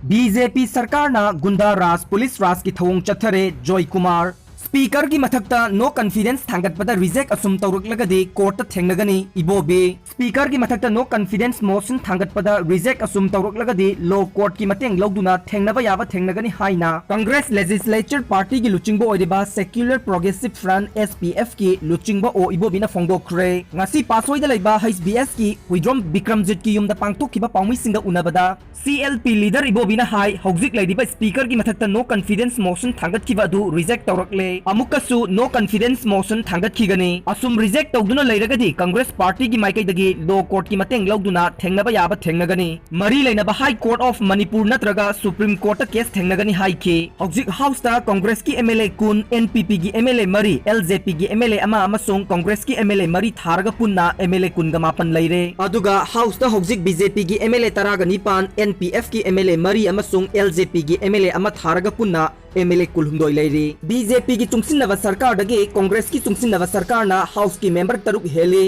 BJP सरकार ना गुंडा राज पुलिस राज की थवोंग चथरे जॉय कुमार स्पीकर की मथक्ता नो कॉन्फिडेंस थांगतपदा रिजेक्ट असुम तौरकलगदी कोर्ट थेंगनगनी इबोबे स्पीकर की मथक्ता नो कॉन्फिडेंस मोशन थांगतपदा रिजेक्ट असुम तौरकलगदी लो कोर्ट की मतेंग लौदुना थेंगनबा याबा थेंगनगनी हाइना कांग्रेस लेजिस्लेचर पार्टी की लुचिंगबो ओइदिबा सेक्युलर प्रोग्रेसिव फ्रंट एसपीएफ की लुचिंगबो ओ इबोबिना फोंगदोखरे ngasi पासोइदा लेबा एचबीएस की हुइद्रोम विक्रमजित की युमदा पांगथोखिबा पाउमिसिंगा उनबदा सीएलपी लीडर इबोबिना हाई हौजिक लेदिबा स्पीकर की मथक्ता नो कॉन्फिडेंस मोशन थांगतखिबा अदु रिजेक्ट तौरकले अमुकसु नो कॉन्फिडेंस मोशन थांगतखिगनी असुम रिजेक्ट तौदुना लेरगदी कांग्रेस पार्टी की माइकैदगी लो कोर्ट की मतेंग लौदुना थेंगनबा याबा थेंगनगनी मरी लेनबा हाई कोर्ट ऑफ मणिपुर नत्रगा सुप्रीम कोर्ट केस थेंगनगनी हाइखि हौजिक हाउस ता कांग्रेस की एमएलए कुन एनपीपी की एमएलए मरी एलजेपी की एमएलए अमा अमसुंग कांग्रेस की एमएलए मरी थारगा पुन्ना एमएलए कुनगा मापन लेरे अदुगा हाउस ता हौजिक बीजेपी की एमएलए तरागा निपान एनपीएफ की एमएलए मरी अमसुंग एलजेपी की एमएलए अमा थारगा पुन्ना एमएलए कुलहुंदोय लेरी बीजेपी की चुंगसिनवा सरकार दगे कांग्रेस की चुंगसिनवा सरकार ना हाउस की मेंबर तरुक हेले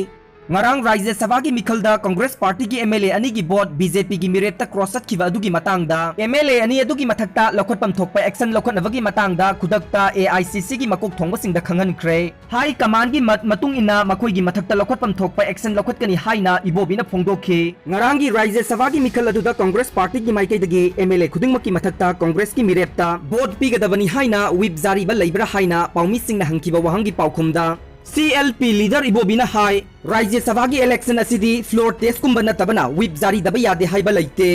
ngarang राज्य सभा की मिखलदा कांग्रेस पार्टी की एमएलए अनि की बोट बीजेपी की मिरेप तक क्रॉस चटखिबा अदुगी मतंगदा एमएलए अनि अदुगी मथक्ता लखोटपम थोकपा एक्शन लखोटनबगी मतंगदा खुदक्ता एआईसीसी की मकोक थोंगबसिंगदा खंगनख्रे हाई कमान की मतुंग इना मखोई की मथक्ता लखोटपम थोकपा एक्शन लखोटकनी हाइना इबोबिना फोंगदोखे ngarang की राज्य सभा की मिखल अदुदा कांग्रेस पार्टी की माइकैदगी एमएलए खुदिंगमकी मथक्ता कांग्रेस की मिरेपता बोट पीगदबनी हाइना विप जारीबा लेब्रा हाइना पाउमिसिंगना हंकिबा वहांगी पाउखुमदा CLP लीडर इबोबिना हाई राज्य सभा की इलेक्शन असिदी फ्लोर टेस्ट कुंबा नतबना विप जारी दबा यादे हाइबा लेते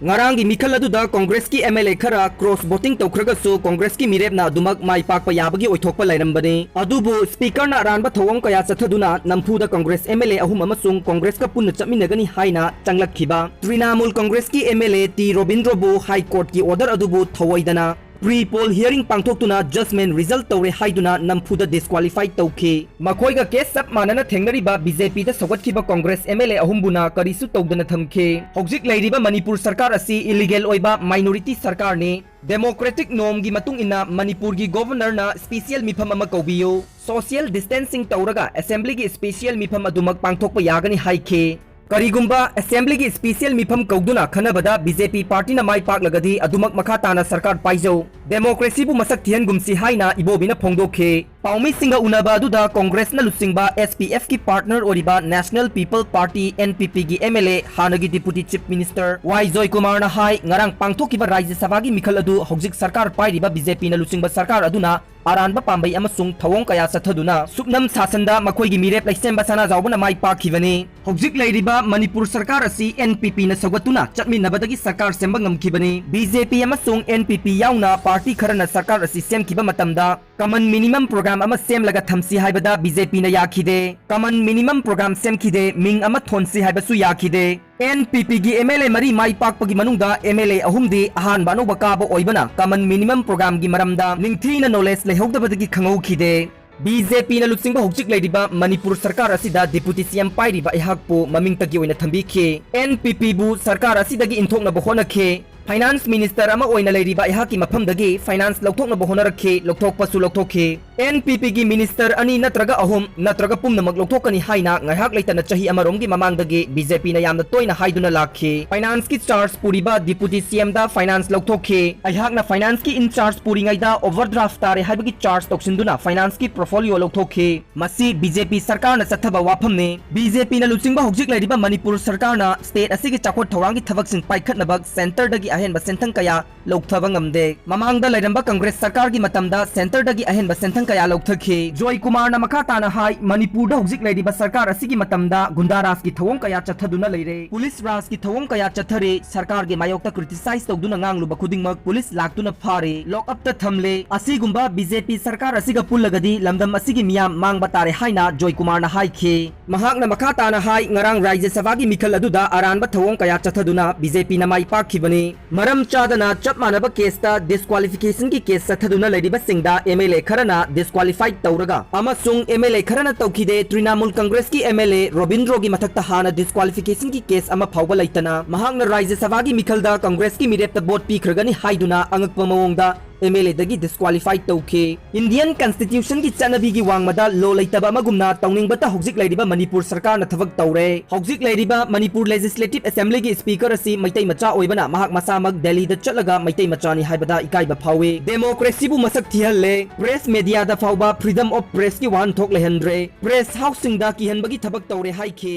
ngarang की मिखल अदुदा कांग्रेस की एमएलए खरा क्रॉस वोटिंग तौखरगसु कांग्रेस की मिरेपना दुमक माई पाकपा याबगी ओइथोकपा लैरंबने अदुबु स्पीकर ना अरानबा थवोंग कया चथदुना नमफुदा कांग्रेस एमएलए अहुम अमसुंग कांग्रेस का पुन्ना चमिनगनी हाइना चंगलखिबा तृणमूल कांग्रेस की एमएलए टी रोबिंद्रबु हाई कोर्ट की ऑर्डर अदुबु थवोइदना प्री पोल हियरिंग पांगथोक्तुना जजमेंट रिजल्ट तौरे हाइदुना नमफुदा डिस्क्वालीफाइड तौखे मखोइगा केस सब मानना थेंगरिबा बीजेपी दा सौगतखिबा कांग्रेस एमएलए अहुमबुना करिसु तौदना थमखे हौजिक लेरिबा मणिपुर सरकार असि इलीगल ओइबा माइनॉरिटी सरकार ने डेमोक्रेटिक नॉर्म की मतुंग इना मणिपुर की गवर्नर ना स्पेशल मिफम अमा कौबियो सोशल डिस्टेंसिंग तौरगा असेंबली की स्पेशल मिफम अदुमक पांगथोकपा यागनी हाइखे करीगुंबा असेंबली की स्पेशल मिफम कौदुना खनबदा बीजेपी पार्टी ना माई पाकलगदी अदुमक मखा ताना सरकार पाइजौ डेमोक्रेसी बु मसक थियनगुमसी हाइना इबोबिना फोंगदोखे पाउमी सिंगा उनाबा अदुदा कांग्रेस ना लुसिंगबा एसपीएफ की पार्टनर ओरिबा नेशनल पीपल पार्टी एनपीपी की एमएलए हानगी deputy chief minister Y Joy Kumar ना हाई ngarang पांगथोकिबा राज्य सभा की मिखल अदु हौजिक सरकार पाइरिबा बीजेपी ना लुसिंगबा सरकार अदुना अरानबा पांबई अमसुंग थवोंग कया चथदुना सुकनम सासनदा मखोइगी मिरेप लैसेंबा सना जावबना माई पाखिबने हौजिक लेरिबा मणिपुर सरकार असि एनपीपी ना सौगतुना चटमिनबदगी सरकार सेंबा ngमखिबने बीजेपी अमसुंग एनपीपी याउना पार्टी खरना सरकार असि सेमखिबा मतमदा कमन मिनिमम प्रोग्राम अमा सेमलगा थमसी हाइबदा बीजेपी ना याखिदे कमन मिनिमम प्रोग्राम सेमखिदे मिंग अमा थोनसी हाइबसु याखिदे एनपीपी की एमएलए मरी माई पाकपगी मनुंगदा एमएलए अहुमदी अहान बानो बकाबो ओइबना कमन मिनिमम प्रोग्राम की मरमदा निंगथीना नॉलेज लेहौदबदगी खंगौखिदे बीजेपी ना लुसिंगबा हौजिक लेरिबा मणिपुर सरकार असिदा डिप्यूटी सीएम पाइरिबा इहाकपो ममिंगतगी ओइना थंबिखे एनपीपी बु सरकार असिदगी इंथोकना बहोनखे फाइनांस मिनिस्टर अमा ओइना लेरिबा इहाकी मफमदगी फाइनांस लौथोकना बहोनरखे लौथोकपसु लौथोखे एनपीपी की मिनिस्टर अनि नत्रगा अहुम नत्रगा पुमनमक लौथोकनी हाइना ngaihak leitana chahi amaromgi mamangdagi BJP ना यामना तोइना हाइदुना लाखे फाइनांस की चार्ज पुरीबा डिप्यूटी सीएम दा फाइनांस लौथोखे अइहाकना फाइनांस की इंचार्ज पुरींगाइदा ओवरड्राफ्ट तारे हाइबगी चार्ज तौसिंदुना फाइनांस की पोर्टफोलियो लौथोखे मसी बीजेपी सरकार ना चथबा वाफमने बीजेपी ना लुचिंगबा हौजिक लेरिबा मणिपुर सरकार ना स्टेट असिगी चाकोट थौरांगी थबकसिंग पाइखतनबक सेंटर दगी अहेनबा सेंथंग कया लौथबा ngamde mamangda lairamba कांग्रेस सरकार की मतमदा सेंटर दगी अहेनबा सेंथंग कया लौथखे जॉय कुमार ना मखा ताना हाई मणिपुर दा हौजिक लेरिबा सरकार असिगी मतमदा गुंडाराज की थवोंग कया चथदुना लेरे पुलिस राज की थवोंग कया चथरे सरकार के मायोक्ता क्रिटिसाइज तौदुना nganglुबा खुदिंगमक पुलिस लाक्तुना फारे लॉकअप ता थमले असिगुंबा बीजेपी सरकार असिगा पुल्लगदी लमदम असिगी मियाम मांगबा तारे हाइना जॉय कुमार ना हाइखे महाकना मखा ताना हाई ngarang राज्य सभा की मिखल अदुदा अरानबा थवोंग कया चथदुना बीजेपी ना माई पाखिबने मरम चादना चप मानबा केसता डिस्क्वालिफिकेशन की केस चथदुना लेरिबा सिंगदा एमएलए खरना डिस्क्वालिफाइड तौरगा अमसुंग एमएलए खरना तौखिदे तृणमूल कांग्रेस की एमएलए रोबिंद्रो की मथक्ता हाना डिस्क्वालिफिकेशन की केस अमा फाउबा लैतना महाकना राज्य सभा की मिखलदा कांग्रेस की मिरेपता बोट पीखरगनी हाइदुना अंगकपा मवोंगदा MLA दगी disqualified तौखे Indian Constitution की चनबी की वांगमदा लो लेतबा अमगुमना तौनिंगबता हौजिक लैरिबा मणिपुर सरकार न थबक तौरे हौजिक लैरिबा मणिपुर लेजिस्लेटिव असेंबली की स्पीकर असि मैतै मचा ओइबना महाक मसामक दिल्ली द चलगा मैतै मचानी हाइबदा इकाइबा फावे डेमोक्रेसी बु मसक थिहल्ले प्रेस मीडिया दा फाउबा फ्रीडम ऑफ प्रेस की वान थोक लेहंद्रे प्रेस हाउस सिंगदा की हनबगी थबक तौरे हाइखे